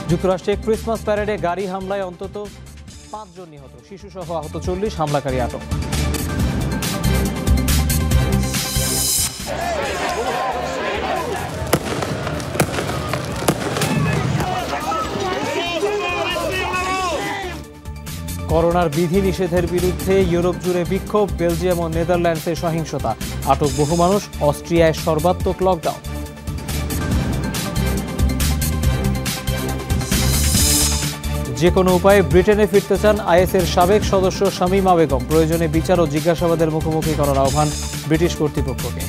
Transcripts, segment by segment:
যুক্তরাষ্ট্রে ক্রিসমাস প্যারেডে গাড়ি হামলায় অন্তত 5 জন নিহত, শিশুসহ আহত 40, হামলাকারী আটক। করোনার বিধি নিষেধের বিরুদ্ধে ইউরোপ জুড়ে বিক্ষোভ, বেলজিয়াম ও নেদারল্যান্ডসে সহিংসতা, আটক বহু মানুষ, অস্ট্রিয়ায় সর্বাত্মক লকডাউন। যে কোনো উপায়ে ব্রিটেনে ফিরতে চান আইএসের সাবেক সদস্য শামীমা বেগম, প্রয়োজনে বিচার ও জিজ্ঞাসাবাদের মুখোমুখি করার আহ্বান ব্রিটিশ কর্তৃপক্ষকে।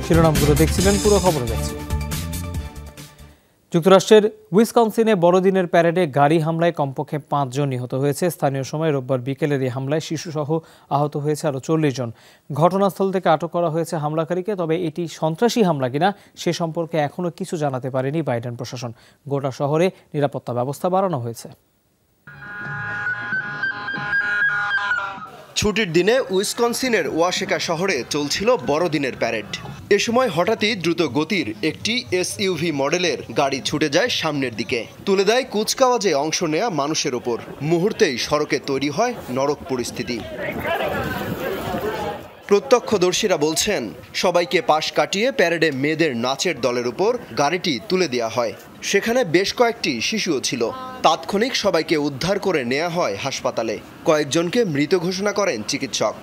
শিরোনামগুলো দেখছিলেন, পুরো খবরে যাচ্ছি। যুক্তরাষ্ট্রের উইসকনসিনে বড়দিনের প্যারেডে গাড়ি হামলায় কমপক্ষে 5 জন নিহত হয়েছে। স্থানীয় সময় রোববার বিকেলের এই হামলায় শিশুসহ আহত হয়েছে আরও 40 জন। ঘটনাস্থল থেকে আটক করা হয়েছে হামলাকারীকে, তবে এটি সন্ত্রাসী হামলা কিনা সে সম্পর্কে এখনও কিছু জানাতে পারেনি বাইডেন প্রশাসন। গোটা শহরে নিরাপত্তা ব্যবস্থা বাড়ানো হয়েছে। ছুটির দিনে উইসকনসিনের ওয়াশেকা শহরে চলছিল বড়দিনের প্যারেড। এ সময় হঠাৎই দ্রুত গতির একটি এসইউভি মডেলের গাড়ি ছুটে যায় সামনের দিকে, তুলে দেয় কুচকাওয়াজে অংশ নেয়া মানুষের ওপর। মুহূর্তেই সড়কে তৈরি হয় নরক পরিস্থিতি। প্রত্যক্ষদর্শীরা বলছেন, সবাইকে পাশ কাটিয়ে প্যারেডে মেয়েদের নাচের দলের উপর গাড়িটি তুলে দেওয়া হয়। সেখানে বেশ কয়েকটি শিশুও ছিল। তাৎক্ষণিক সবাইকে উদ্ধার করে নেওয়া হয় হাসপাতালে। কয়েকজনকে মৃত ঘোষণা করেন চিকিৎসক।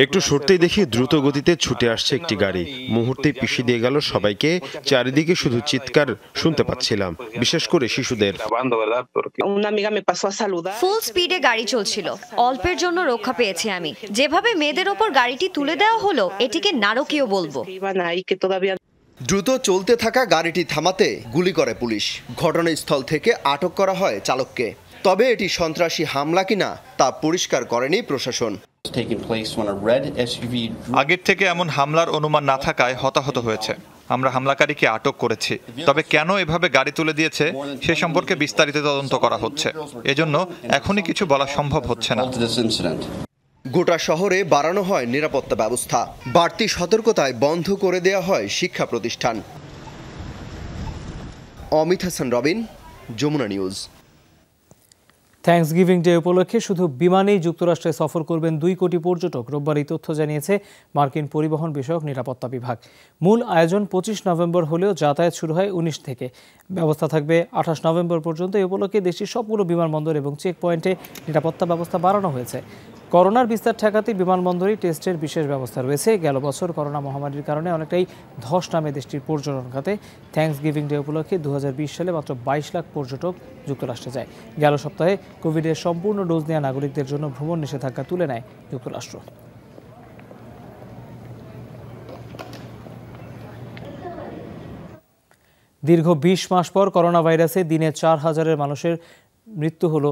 একটু সরতেই দেখি দ্রুত গতিতে ছুটে আসছে একটি গাড়ি, মুহূর্তেই পিছিয়ে দিয়ে গেল সবাইকে। চারিদিকে শুধু চিৎকার শুনতে পাচ্ছিলাম, বিশেষ করে শিশুদের। ফুল স্পিডে গাড়ি চলছিল, অল্পের জন্য রক্ষা পেয়েছি আমি। যেভাবে মেয়েদের ওপর গাড়িটি তুলে দেওয়া হলো, এটিকে নারকীয় বলবো। দ্রুত চলতে থাকা গাড়িটি থামাতে গুলি করে পুলিশ। ঘটনাস্থল থেকে আটক করা হয় চালককে। তবে এটি সন্ত্রাসী হামলা কিনা তা পরিষ্কার করেনি প্রশাসন। আগের থেকে এমন হামলার অনুমান না থাকায় হতাহত হয়েছে। আমরা হামলাকারীকে আটক করেছি, তবে কেন এভাবে গাড়ি তুলে দিয়েছে সে সম্পর্কে বিস্তারিত তদন্ত করা হচ্ছে। এজন্য এখনই কিছু বলা সম্ভব হচ্ছে না। গোটা শহরে বাড়ানো হয় নিরাপত্তা ব্যবস্থা। বাড়তি সতর্কতায় বন্ধ করে দেওয়া হয় শিক্ষা প্রতিষ্ঠান। Amit Hasan Robin, Jamuna news. Thanksgiving day উপলক্ষে শুধু বিমানেই যুক্তরাষ্ট্রে সফর করবেন 2 কোটি পর্যটক। রোববার এই তথ্য জানিয়েছে মার্কিন পরিবহন বিষয়ক নিরাপত্তা বিভাগ। মূল আয়োজন 25 নভেম্বর হলেও যাতায়াত শুরু হয় 19 থেকে। ব্যবস্থা থাকবে 28 নভেম্বর পর্যন্ত। এই উপলক্ষে দেশটির সবগুলো বিমানবন্দর এবং চেক পয়েন্টে নিরাপত্তা ব্যবস্থা বাড়ানো হয়েছে। করোনার বিস্তার ঠেকাতে বিমানবন্দরেই টেস্টের বিশেষ ব্যবস্থা রয়েছে। গেল বছর করোনা মহামারীর কারণে অনেকটাই ধস নামে দেশটির পর্যটন খাতে। থ্যাঙ্কসগিভিং ডে উপলক্ষে 2020 সালে মাত্র 22 লাখ পর্যটক যুক্তরাষ্ট্রে যায়। গেল সপ্তাহে কোভিডের সম্পূর্ণ ডোজ নেওয়া নাগরিকদের জন্য ভ্রমণ নিষেধাজ্ঞা তুলে নেয় যুক্তরাষ্ট্র। দীর্ঘ 20 মাস পর করোনা ভাইরাসে দিনে 4000-এর মানুষের মৃত্যু হলো,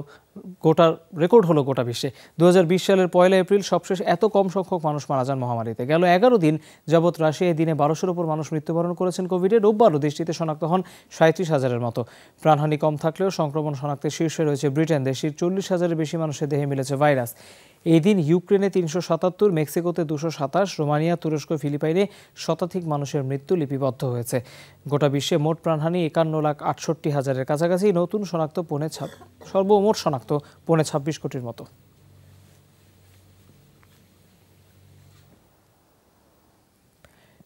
রেকর্ড হলো গোটা বিশ্বে। 2020 সালের 1 এপ্রিল সবশেষ এত কম সংখ্যক মানুষ মারা যান মহামারীতে। গেল 11 দিন যাবৎ রাশিয়ায় দিনে 1200-এর উপর মানুষ মৃত্যুবরণ করেছেন কোভিডে। রোববারও দেশটিতে শনাক্ত হন 37,000-এর মতো। প্রাণহানি কম থাকলেও সংক্রমণ শনাক্তে শীর্ষে রয়েছে ব্রিটেন। দেশটির 40,000-এর বেশি মানুষের দেহে মিলেছে ভাইরাস। এই দিন ইউক্রেনে 377, মেক্সিকোতে 227, রোমানিয়া, তুরস্ক, ফিলিপাইনে শতাধিক মানুষের মৃত্যু লিপিবদ্ধ হয়েছে। গোটা বিশ্বে মোট প্রাণহানি 51,68,000-এর কাছাকাছি। নতুন শনাক্ত সর্বমোট শনাক্ত 26 কোটির মতো।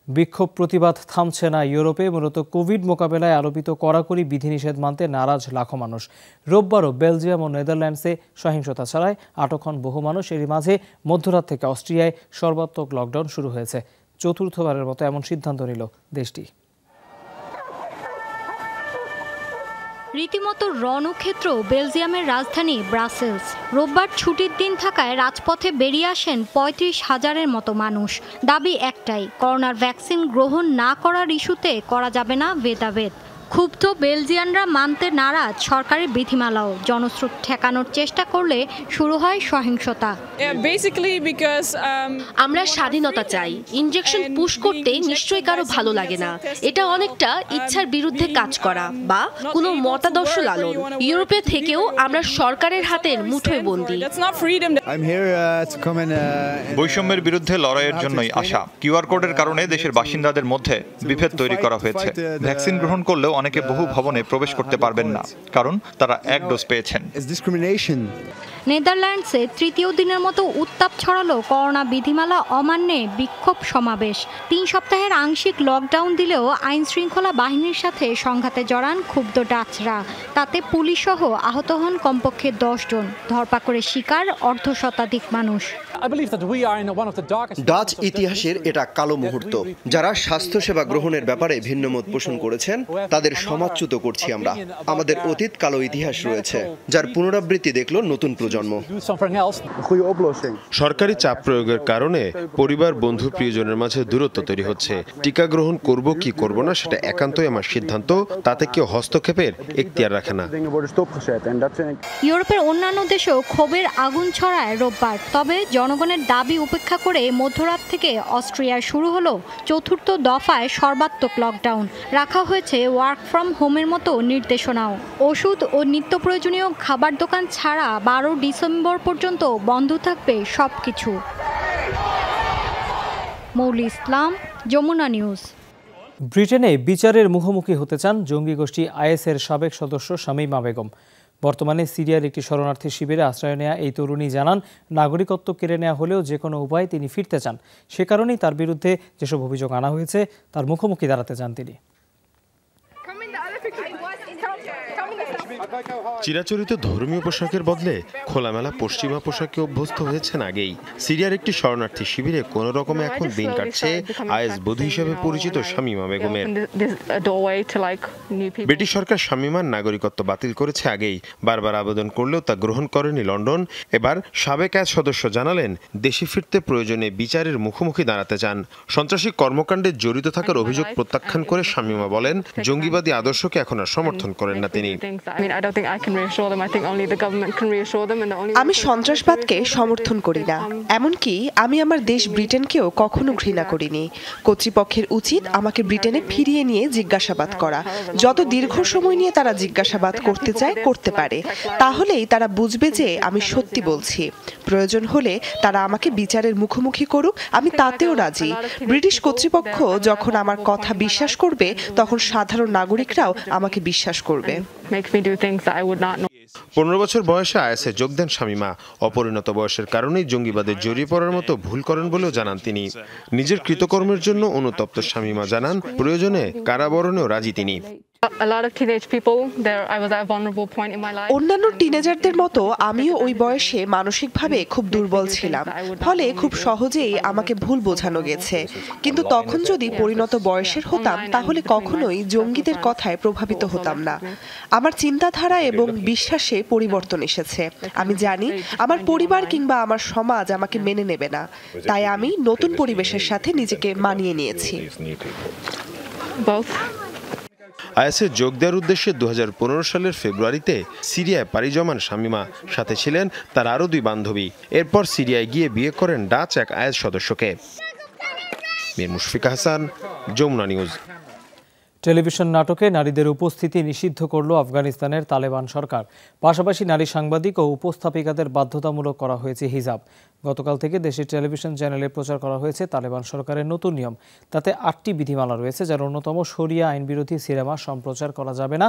বিক্ষোভ প্রতিবাদ থামছে না ইউরোপে। মূলত কোভিড মোকাবেলায় আরোপিত কড়াকড়ি বিধিনিষেধ মানতে নারাজ লাখো মানুষ। রোববারও বেলজিয়াম ও নেদারল্যান্ডসে সহিংসতা ছাড়ায় আটক হন বহু মানুষ। এরই মাঝে মধ্যরাত থেকে অস্ট্রিয়ায় সর্বাত্মক লকডাউন শুরু হয়েছে। চতুর্থবারের মতো এমন সিদ্ধান্ত নিল দেশটি। রীতিমতো রণক্ষেত্র বেলজিয়ামের রাজধানী ব্রাসেলস। রোববার ছুটির দিন থাকায় রাজপথে বেরিয়ে আসেন 35,000-এর মতো মানুষ। দাবি একটাই, করোনার ভ্যাকসিন গ্রহণ না করার ইস্যুতে করা যাবে না ভেদাভেদ। ক্ষুব্ধ বেলজিয়ানরা মানতে নারাজ সরকারের বিধিমালাও। জনস্রোত ঠেকানোর চেষ্টা করলে শুরু হয় সহিংসতা। আমরা স্বাধীনতা চাই। ইনজেকশন পুশ করতে নিশ্চয়ই কারো ভালো লাগে না। এটা অনেকটা ইচ্ছার বিরুদ্ধে কাজ করা বা কোনো মতাদর্শ লালন। ইউরোপে থেকেও আমরা সরকারের হাতের মুঠোয় বন্দী। বৈষম্যের বিরুদ্ধে লড়াইয়ের জন্যই আসা। কিউআর কোডের কারণে দেশের বাসিন্দাদের মধ্যে বিভেদ তৈরি করা হয়েছে। ভ্যাকসিন গ্রহণ করলেও অনেকে বহু ভবনে প্রবেশ করতে পারবেন না, কারণ তারা এক ডোজ পেয়েছেন। নেদারল্যান্ডসে তৃতীয় দিনের মতো উত্তাপ ছড়ালো করোনা বিধিমালা অমান্যে বিক্ষোভ সমাবেশ। 3 সপ্তাহের আংশিক লকডাউন দিলেও আইন শৃঙ্খলা বাহিনীর সাথে সংঘাতে জড়ান ক্ষুব্ধ ডাচরা। তাতে পুলিশ সহ আহত হন কমপক্ষে 10 জন। ধরপাকড়ের শিকার অর্ধশতাধিক মানুষ। ডাচ ইতিহাসের এটা কালো মুহূর্ত। যারা স্বাস্থ্যসেবা গ্রহণের ব্যাপারে ভিন্নমত পোষণ করেছেন তাদের সমাজচ্যুত করছি আমরা। আমাদের অতীত কালো ইতিহাস রয়েছে, যার পুনরাবৃত্তি দেখলো নতুন প্রজন্ম। সরকারি চাপ প্রয়োগের কারণে পরিবার, বন্ধু, প্রিয়জনের মাঝে দূরত্ব তৈরি হচ্ছে। টিকা গ্রহণ করব কি করব না সেটা একান্তই আমার সিদ্ধান্ত, তাতে কেউ হস্তক্ষেপের এখতিয়ার রাখে না। ইউরোপের অন্যান্য দেশেও ক্ষোভের আগুন ছড়ায় রোববার। তবে জনগণের দাবি উপেক্ষা করে মধ্যরাত থেকে অস্ট্রিয়ায় শুরু হলো 4র্থ দফায় সর্বাত্মক লকডাউন। রাখা হয়েছে ওয়ার্ক ফ্রম হোমের মতো নির্দেশনাও। ওষুধ ও নিত্য প্রয়োজনীয় খাবার দোকান ছাড়া 12 ডিসেম্বর পর্যন্ত বন্ধ থাকবে সবকিছু। মৌলি ইসলাম, যমুনা নিউজ। ব্রিটেনে বিচারের মুখোমুখি হতে চান জঙ্গি গোষ্ঠী আইএসের সাবেক সদস্য শামীমা বেগম। বর্তমানে সিরিয়ার একটি শরণার্থী শিবিরে আশ্রয় নেওয়া এই তরুণী জানান, নাগরিকত্ব কেড়ে নেওয়া হলেও যে কোনো উপায়ে তিনি ফিরতে চান। সে কারণেই তার বিরুদ্ধে যেসব অভিযোগ আনা হয়েছে তার মুখোমুখি দাঁড়াতে চান তিনি। চিরাচরিত ধর্মীয় পোশাকের বদলে খোলামেলা পশ্চিমা পোশাকে অভ্যস্ত হয়েছেন আগেই। সিরিয়ার একটি শরণার্থী শিবিরে কোনো রকমে এখন দিন কাটছে আইএস বধূ হিসেবে পরিচিত শামীমা বেগমের। ব্রিটিশ সরকার শামীমার নাগরিকত্ব বাতিল করেছে আগেই। বারবার আবেদন করলেও তা গ্রহণ করেনি লন্ডন। এবার সাবেক আইএস সদস্য জানালেন, দেশে ফিরতে প্রয়োজনে বিচারের মুখোমুখি দাঁড়াতে চান। সন্ত্রাসী কর্মকাণ্ডে জড়িত থাকার অভিযোগ প্রত্যাখ্যান করে শামীমা বলেন, জঙ্গিবাদী আদর্শকে এখন আর সমর্থন করেন না তিনি। আমি সন্ত্রাসবাদকে সমর্থন করি না, এমনকি আমি আমার দেশ ব্রিটেনকেও কখনো ঘৃণা করিনি। কর্তৃপক্ষের উচিত আমাকে ব্রিটেনে ফিরিয়ে নিয়ে জিজ্ঞাসাবাদ করা। যত দীর্ঘ সময় নিয়ে তারা জিজ্ঞাসাবাদ করতে চায় করতে পারে, তাহলেই তারা বুঝবে যে আমি সত্যি বলছি। প্রয়োজন হলে তারা আমাকে বিচারের মুখোমুখি করুক, আমি তাতেও রাজি। ব্রিটিশ কর্তৃপক্ষ যখন আমার কথা বিশ্বাস করবে, তখন সাধারণ নাগরিকরাও আমাকে বিশ্বাস করবে। 15 বছর বয়সে আইএসে যোগ দেন শামীমা। অপরিণত বয়সের কারণেই জঙ্গিবাদে জড়িয়ে পড়ার মতো ভুল করেন বলেও জানান তিনি। নিজের কৃতকর্মের জন্য অনুতপ্ত শামীমা জানান, প্রয়োজনে কারাবরণেও রাজি তিনি। অন্যান্য টিনেজারদের মতো আমিও ওই বয়সে মানসিকভাবে খুব দুর্বল ছিলাম, ফলে খুব সহজেই আমাকে ভুল বোঝানো গেছে। কিন্তু তখন যদি পরিণত বয়সের হতাম, তাহলে কখনোই জঙ্গিদের কথায় প্রভাবিত হতাম না। আমার চিন্তাধারা এবং বিশ্বাসে পরিবর্তন এসেছে। আমি জানি আমার পরিবার কিংবা আমার সমাজ আমাকে মেনে নেবে না, তাই আমি নতুন পরিবেশের সাথে নিজেকে মানিয়ে নিয়েছি। আইএসে যোগ দেওয়ার উদ্দেশ্যে 2015 সালের ফেব্রুয়ারিতে সিরিয়ায় পাড়ি জমান শামীমা। সাথে ছিলেন তার আরও 2 বান্ধবী। এরপর সিরিয়ায় গিয়ে বিয়ে করেন ডাচ এক আইএস সদস্যকে। মীর মুশফিকা হাসান, যমুনা নিউজ। টেলিভিশন নাটকে নারীদের উপস্থিতি নিষিদ্ধ করল আফগানিস্তানের তালেবান সরকার। পাশাপাশি নারী সাংবাদিক ও উপস্থাপিকাদের বাধ্যতামূলক করা হয়েছে হিজাব। গতকাল থেকে দেশের টেলিভিশন চ্যানেলে প্রচার করা হয়েছে তালেবান সরকারের নতুন নিয়ম। তাতে 8টি বিধিমালা রয়েছে, যার অন্যতম শরিয়া আইন বিরোধী সিনেমা সম্প্রচার করা যাবে না,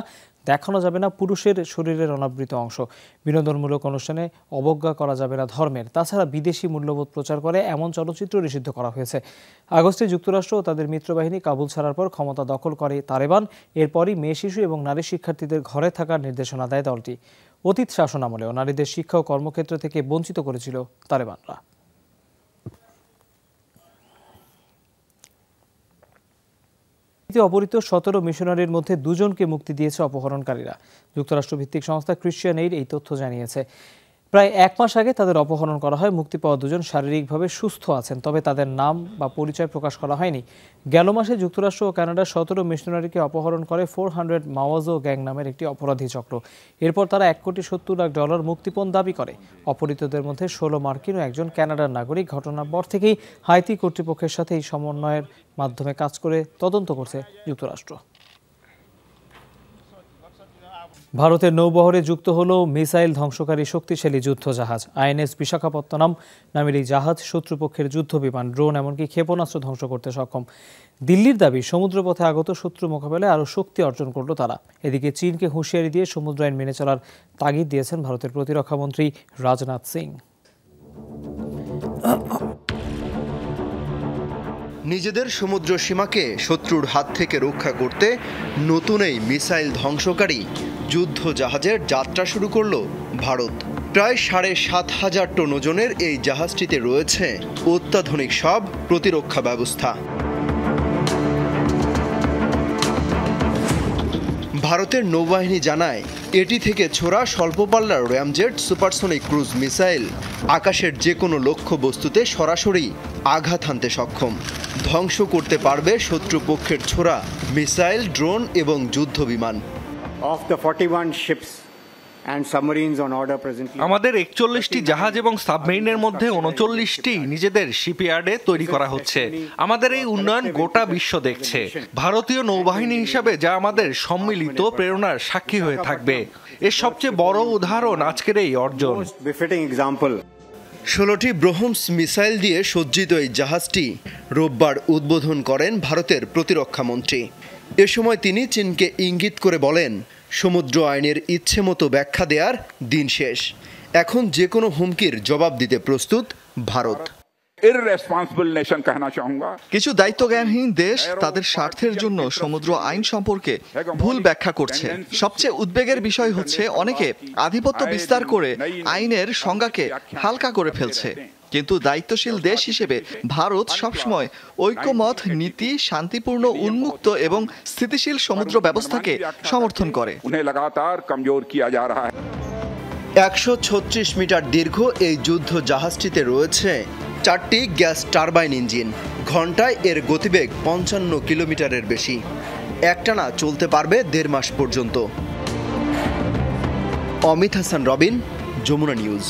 দেখানো যাবে না পুরুষের শরীরের অনাবৃত অংশ, বিনোদনমূলক অনুষ্ঠানে অবজ্ঞা করা যাবে না ধর্মের। তাছাড়া বিদেশি মূল্যবোধ প্রচার করে এমন চলচ্চিত্র নিষিদ্ধ করা হয়েছে। আগস্টে যুক্তরাষ্ট্র ও তাদের মিত্রবাহিনী কাবুল ছাড়ার পর ক্ষমতা দখল করে তালেবান। এরপরই মেয়ে, শিশু এবং নারী শিক্ষার্থীদের ঘরে থাকার নির্দেশনা দেয় দলটি। অতীত শাসনামলেও নারীদের শিক্ষা ও কর্মক্ষেত্র থেকে বঞ্চিত করেছিল তালেবানরা। অপহৃত 17 মিশনারির মধ্যে 2 জনকে মুক্তি দিয়েছে অপহরণকারীরা। যুক্তরাষ্ট্রভিত্তিক সংস্থা ক্রিশ্চিয়ান এইড এই তথ্য জানিয়েছে। প্রায় 1 মাস আগে তাদের অপহরণ করা হয়। মুক্তি পাওয়া দুজন শারীরিকভাবে সুস্থ আছেন, তবে তাদের নাম বা পরিচয় প্রকাশ করা হয়নি। গেল মাসে যুক্তরাষ্ট্র ও কানাডার 17 মিশনারিকে অপহরণ করে 400 মাওয়াজো গ্যাং নামের একটি অপরাধী চক্র। এরপর তারা $1,70,00,000 মুক্তিপণ দাবি করে। অপহৃতদের মধ্যে 16 মার্কিন ও একজন কানাডার নাগরিক। ঘটনার পর থেকেই হাইতি কর্তৃপক্ষের সাথে এই সমন্বয়ের মাধ্যমে কাজ করে তদন্ত করছে যুক্তরাষ্ট্র। ভারতের নৌবহরে যুক্ত হল মিসাইল ধ্বংসকারী শক্তিশালী যুদ্ধজাহাজ। আইএনএস বিশাখাপত্তনম নামের এই জাহাজ শত্রুপক্ষের যুদ্ধ বিমান, ড্রোন এমনকি ক্ষেপণাস্ত্র ধ্বংস করতে সক্ষম। দিল্লির দাবি, সমুদ্রপথে আগত শত্রু মোকাবেলায় আরও শক্তি অর্জন করল তারা। এদিকে চীনকে হুঁশিয়ারি দিয়ে সমুদ্র আইন মেনে চলার তাগিদ দিয়েছেন ভারতের প্রতিরক্ষামন্ত্রী রাজনাথ সিং। নিজেদের সমুদ্র সীমাকে শত্রুর হাত থেকে রক্ষা করতে নতুন এই মিসাইল ধ্বংসকারী যুদ্ধ জাহাজের যাত্রা শুরু করল ভারত। প্রায় 7,500 টন ওজনের এই জাহাজটিতে রয়েছে অত্যাধুনিক সব প্রতিরক্ষা ব্যবস্থা। ভারতের নৌবাহিনী জানায়, এটি থেকে ছোড়া স্বল্প পাল্লার র্যামজেট সুপারসনিক ক্রুজ মিসাইল আকাশের যে কোনো লক্ষ্য বস্তুতে সরাসরি আঘাত হানতে সক্ষম। ধ্বংস করতে পারবে শত্রুপক্ষের ছোড়া মিসাইল, ড্রোন এবং যুদ্ধ বিমান। আমাদের 41টি জাহাজ এবং সাবমেরিনের মধ্যে 39টি নিজেদের শিপইয়ার্ডে তৈরি করা হচ্ছে। আমাদের এই উন্নয়ন গোটা বিশ্ব দেখছে। ভারতীয় নৌবাহিনী হিসাবে যা আমাদের সম্মিলিত প্রেরণার সাক্ষী হয়ে থাকবে। এর সবচেয়ে বড় উদাহরণ আজকের এই অর্জন। 16টি ব্রহ্মস মিসাইল দিয়ে সজ্জিত এই জাহাজটি রোববার উদ্বোধন করেন ভারতের প্রতিরক্ষামন্ত্রী। এ সময় তিনি চীনকে ইঙ্গিত করে বলেন, সমুদ্র আইনের ইচ্ছে মতো ব্যাখ্যা দেওয়ার দিন শেষ। এখন যে কোনো হুমকির জবাব দিতে প্রস্তুত ভারত। কিছু দায়িত্বজ্ঞানহীন দেশ তাদের স্বার্থের জন্য সমুদ্র আইন সম্পর্কে ভুল ব্যাখ্যা করছে। সবচেয়ে উদ্বেগের বিষয় হচ্ছে অনেকে আধিপত্য বিস্তার করে আইনের সংজ্ঞাকে হালকা করে ফেলছে। কিন্তু দায়িত্বশীল দেশ হিসেবে ভারত সবসময় ঐক্যমত নীতি, শান্তিপূর্ণ, উন্মুক্ত এবং স্থিতিশীল সমুদ্র ব্যবস্থাকে সমর্থন করে। 136 মিটার দীর্ঘ এই যুদ্ধ জাহাজটিতে রয়েছে 4টি গ্যাস টারবাইন ইঞ্জিন। ঘন্টায় এর গতিবেগ 55 কিলোমিটারের বেশি। একটানা চলতে পারবে 1.5 মাস পর্যন্ত। অমিত হাসান রবিন, যমুনা নিউজ।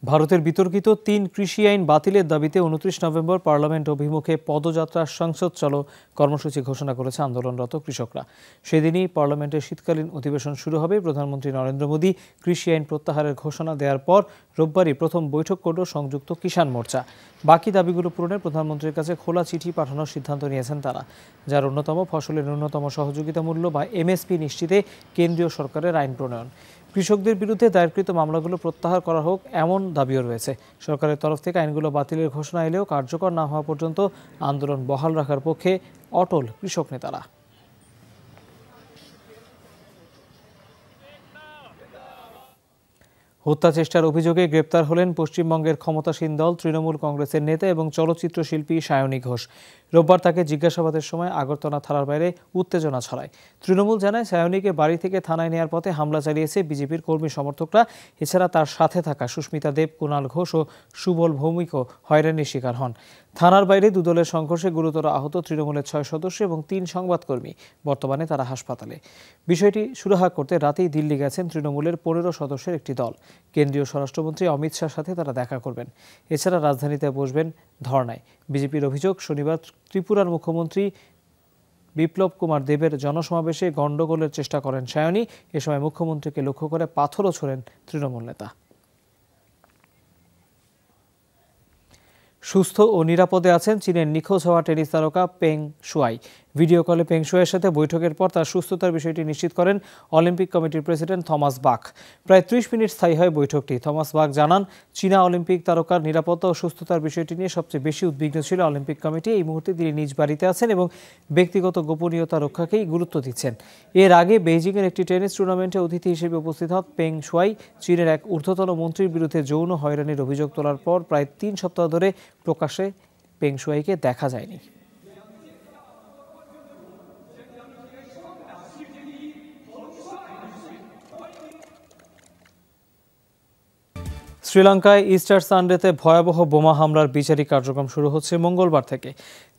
ভারতের বিতর্কিত 3 কৃষি আইন বাতিলের দাবিতে 29 নভেম্বর পার্লামেন্ট অভিমুখে পদযাত্রা সংসদ চলো কর্মসূচি ঘোষণা করেছে আন্দোলনরত কৃষকরা। সেদিনই পার্লামেন্টের শীতকালীন অধিবেশন শুরু হবে। প্রধানমন্ত্রী নরেন্দ্র মোদী কৃষি আইন প্রত্যাহারের ঘোষণা দেওয়ার পর রোববারই প্রথম বৈঠক করল সংযুক্ত কিষাণ মোর্চা। বাকি দাবিগুলো পূরণে প্রধানমন্ত্রীর কাছে খোলা চিঠি পাঠানোর সিদ্ধান্ত নিয়েছেন তারা, যার অন্যতম ফসলের ন্যূনতম সহযোগিতা মূল্য বা এমএসপি নিশ্চিতে কেন্দ্রীয় সরকারের আইন প্রণয়ন। কৃষকদের বিরুদ্ধে দায়েরকৃত মামলাগুলো প্রত্যাহার করা হোক, এমন দাবিও রয়েছে। সরকারের তরফ থেকে আইনগুলো বাতিলের ঘোষণা এলেও কার্যকর না হওয়া পর্যন্ত আন্দোলন বহাল রাখার পক্ষে অটল কৃষক নেতারা। হত্যা চেষ্টার অভিযোগে গ্রেপ্তার হলেন পশ্চিমবঙ্গের ক্ষমতাসীন দল তৃণমূল কংগ্রেসের নেতা এবং চলচ্চিত্র শিল্পী সায়নী ঘোষ। রোববার তাকে জিজ্ঞাসাবাদের সময় আগরতলা থানার বাইরে উত্তেজনা ছড়ায়। তৃণমূল জানায়, সায়নীকে বাড়ি থেকে থানায় নেওয়ার পথে হামলা চালিয়েছে বিজেপির কর্মী সমর্থকরা। এছাড়া তার সাথে থাকা সুস্মিতা দেব, কুণাল ঘোষ ও সুবল ভৌমিকও হয়রানির শিকার হন। থানার বাইরে দুদলের সংঘর্ষে গুরুতর আহত তৃণমূলের 6 সদস্য এবং 3 সংবাদকর্মী। বর্তমানে তারা হাসপাতালে। বিষয়টি সুরাহা করতে রাতেই দিল্লি গেছেন তৃণমূলের 15 সদস্যের একটি দল। কেন্দ্রীয় স্বরাষ্ট্রমন্ত্রী অমিত শাহর সাথে তারা দেখা করবেন। এছাড়া রাজধানীতে বসবেন ধর্নায়। বিজেপির অভিযোগ, শনিবার ত্রিপুরার মুখ্যমন্ত্রী বিপ্লব কুমার দেবের জনসমাবেশে গণ্ডগোলের চেষ্টা করেন সায়নী। এ সময় মুখ্যমন্ত্রীকে লক্ষ্য করে পাথরও ছোড়েন তৃণমূল নেতা। সুস্থ ও নিরাপদে আছেন চীনের নিখোঁজ হওয়া টেনিস তারকা পেং শুয়াই। ভিডিও কলে পেং শুয়াইয়ের সাথে বৈঠকের পর তার সুস্থতার বিষয়টি নিশ্চিত করেন অলিম্পিক কমিটির প্রেসিডেন্ট থমাস বাখ। প্রায় 30 মিনিট স্থায়ী হয় বৈঠকটি। থমাস বাখ জানান, চীনা অলিম্পিক তারকার নিরাপত্তা ও সুস্থতার বিষয়টি নিয়ে সবচেয়ে বেশি উদ্বিগ্ন ছিল অলিম্পিক কমিটি। এই মুহূর্তে তিনি নিজ বাড়িতে আছেন এবং ব্যক্তিগত গোপনীয়তা রক্ষাকেই গুরুত্ব দিচ্ছেন। এর আগে বেইজিংয়ের একটি টেনিস টুর্নামেন্টে অতিথি হিসেবে উপস্থিত হন পেং শুয়াই। চীনের এক ঊর্ধ্বতন মন্ত্রীর বিরুদ্ধে যৌন হয়রানির অভিযোগ তোলার পর প্রায় 3 সপ্তাহ ধরে প্রকাশ্যে পেং শুয়াইকে দেখা যায়নি। শ্রীলঙ্কায় ইস্টার সানডেতে ভয়াবহ বোমা হামলার বিচারিক কার্যক্রম শুরু হচ্ছে মঙ্গলবার থেকে।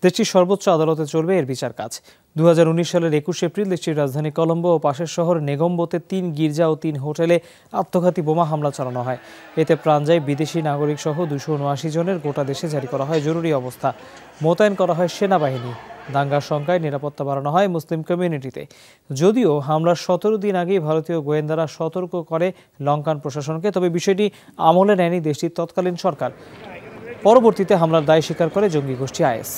দেশটির সর্বোচ্চ আদালতে চলবে এর বিচার কাজ। 2019 সালের 21 এপ্রিল দেশটির রাজধানী কলম্বো ও পাশের শহর নেগম্বোতে 3 গির্জা ও 3 হোটেলে আত্মঘাতী বোমা হামলা চালানো হয়। এতে প্রাণ যায় বিদেশি নাগরিক সহ 279 জনের। গোটা দেশে জারি করা হয় জরুরি অবস্থা, মোতায়েন করা হয় সেনাবাহিনী। দাঙ্গার শঙ্কায় নিরাপত্তা বাড়ানো হয় মুসলিম কমিউনিটিতে। যদিও হামলার 17 দিন আগেই ভারতীয় গোয়েন্দারা সতর্ক করে লঙ্কান প্রশাসনকে, তবে বিষয়টি আমলে নেয়নি দেশটির তৎকালীন সরকার। পরবর্তীতে হামলার দায় স্বীকার করে জঙ্গি গোষ্ঠী আইএস।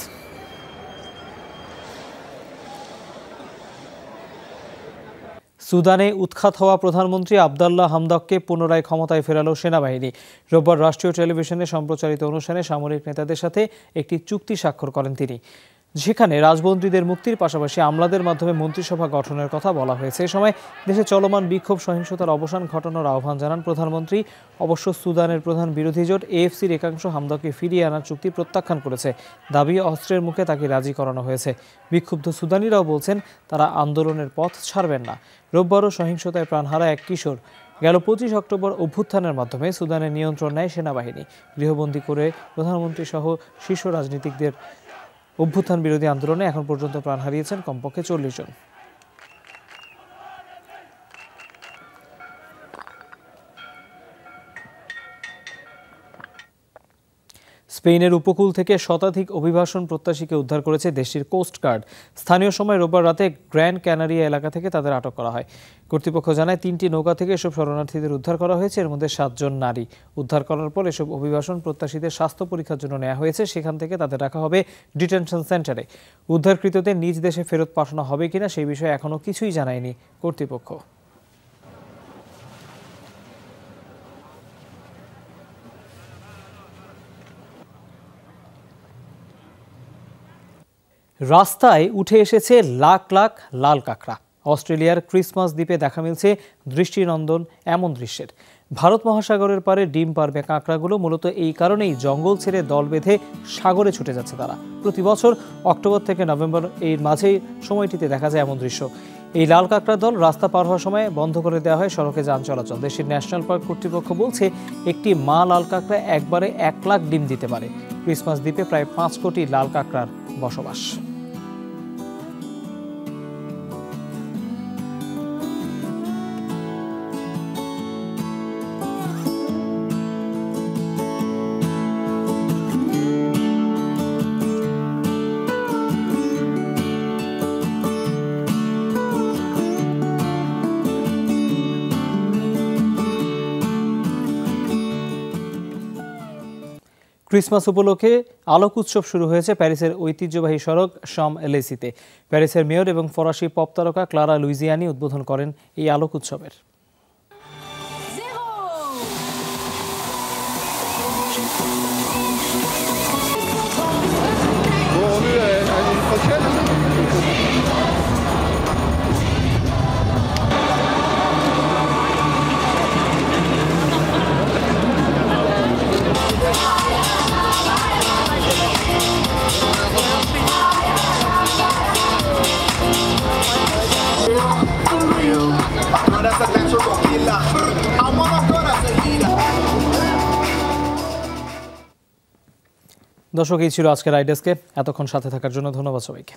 সুদানে উৎখাত হওয়া প্রধানমন্ত্রী আবদাল্লাহ হামদককে পুনরায় ক্ষমতায় ফেরালো সেনাবাহিনী। রোববার রাষ্ট্রীয় টেলিভিশনে সম্প্রচারিত অনুষ্ঠানে সামরিক নেতাদের সাথে একটি চুক্তি স্বাক্ষর করেন তিনি, যেখানে রাজবন্দীদের মুক্তির পাশাপাশি আমলাদের মাধ্যমে মন্ত্রিসভা গঠনের কথা বলা হয়েছে। এ সময় দেশে চলমান বিক্ষোভ সহিংসতার অবসান ঘটানোর আহ্বান জানান প্রধানমন্ত্রী। অবশ্য সুদানের প্রধান বিরোধী জোট এএফসির একাংশ হামদককে ফিরিয়ে আনার চুক্তি প্রত্যাখ্যান করেছে। দাবি অস্ত্রের মুখে তাকে রাজি করানো হয়েছে। বিক্ষুব্ধ সুদানিরাও বলছেন তারা আন্দোলনের পথ ছাড়বেন না। রোববারও সহিংসতায় প্রাণ হারায় এক কিশোর। গেল 25 অক্টোবর অভ্যুত্থানের মাধ্যমে সুদানের নিয়ন্ত্রণ নেয় সেনাবাহিনী। গৃহবন্দী করে প্রধানমন্ত্রী সহ শীর্ষ রাজনীতিকদের অভ্যুত্থান বিরোধী আন্দোলনে এখন পর্যন্ত প্রাণ হারিয়েছেন কমপক্ষে 40 জন। স্পেনের উপকূল থেকে শতাধিক অভিবাসন প্রত্যাশীকে উদ্ধার করেছে দেশটির কোস্ট গার্ড। স্থানীয় সময় রোববার রাতে গ্র্যান্ড ক্যানারিয়া এলাকা থেকে তাদের আটক করা হয়। কর্তৃপক্ষ জানায় 3টি নৌকা থেকে এসব শরণার্থীদের উদ্ধার করা হয়েছে। এর মধ্যে 7 জন নারী। উদ্ধার করার পর এসব অভিবাসন প্রত্যাশীদের স্বাস্থ্য পরীক্ষার জন্য নেওয়া হয়েছে। সেখান থেকে তাদের রাখা হবে ডিটেনশন সেন্টারে। উদ্ধারকৃতদের নিজ দেশে ফেরত পাঠানো হবে কিনা সেই বিষয়ে এখনো কিছুই জানায়নি কর্তৃপক্ষ। রাস্তায় উঠে এসেছে লাখ লাখ লাল কাঁকড়া। অস্ট্রেলিয়ার ক্রিসমাস দ্বীপে দেখা মিলছে দৃষ্টিনন্দন এমন দৃশ্যের। ভারত মহাসাগরের পারে ডিম পারবে কাঁকড়াগুলো মূলত এই কারণেই জঙ্গল ছেড়ে দল বেঁধে সাগরে ছুটে যাচ্ছে তারা। প্রতি বছর অক্টোবর থেকে নভেম্বর এর মাঝেই সময়টিতে দেখা যায় এমন দৃশ্য। এই লাল কাঁকড়ার দল রাস্তা পার হওয়ার সময় বন্ধ করে দেওয়া হয় সড়কে যান চলাচল। দেশের ন্যাশনাল পার্ক কর্তৃপক্ষ বলছে একটি মা লাল কাঁকড়া একবারে 1 লাখ ডিম দিতে পারে। ক্রিসমাস দ্বীপে প্রায় 5 কোটি লাল কাঁকড়ার বসবাস। ক্রিসমাস উপলক্ষে আলোক উৎসব শুরু হয়েছে প্যারিসের ঐতিহ্যবাহী সড়ক শাম এলিসিতে। প্যারিসের মেয়র এবং ফরাসি পপ তারকা ক্লারা লুইজিয়ানি উদ্বোধন করেন এই আলোক উৎসবের। দর্শক, এই ছিল আজকের আইডেস্কে। এতক্ষণ সাথে থাকার জন্য ধন্যবাদ সবাইকে।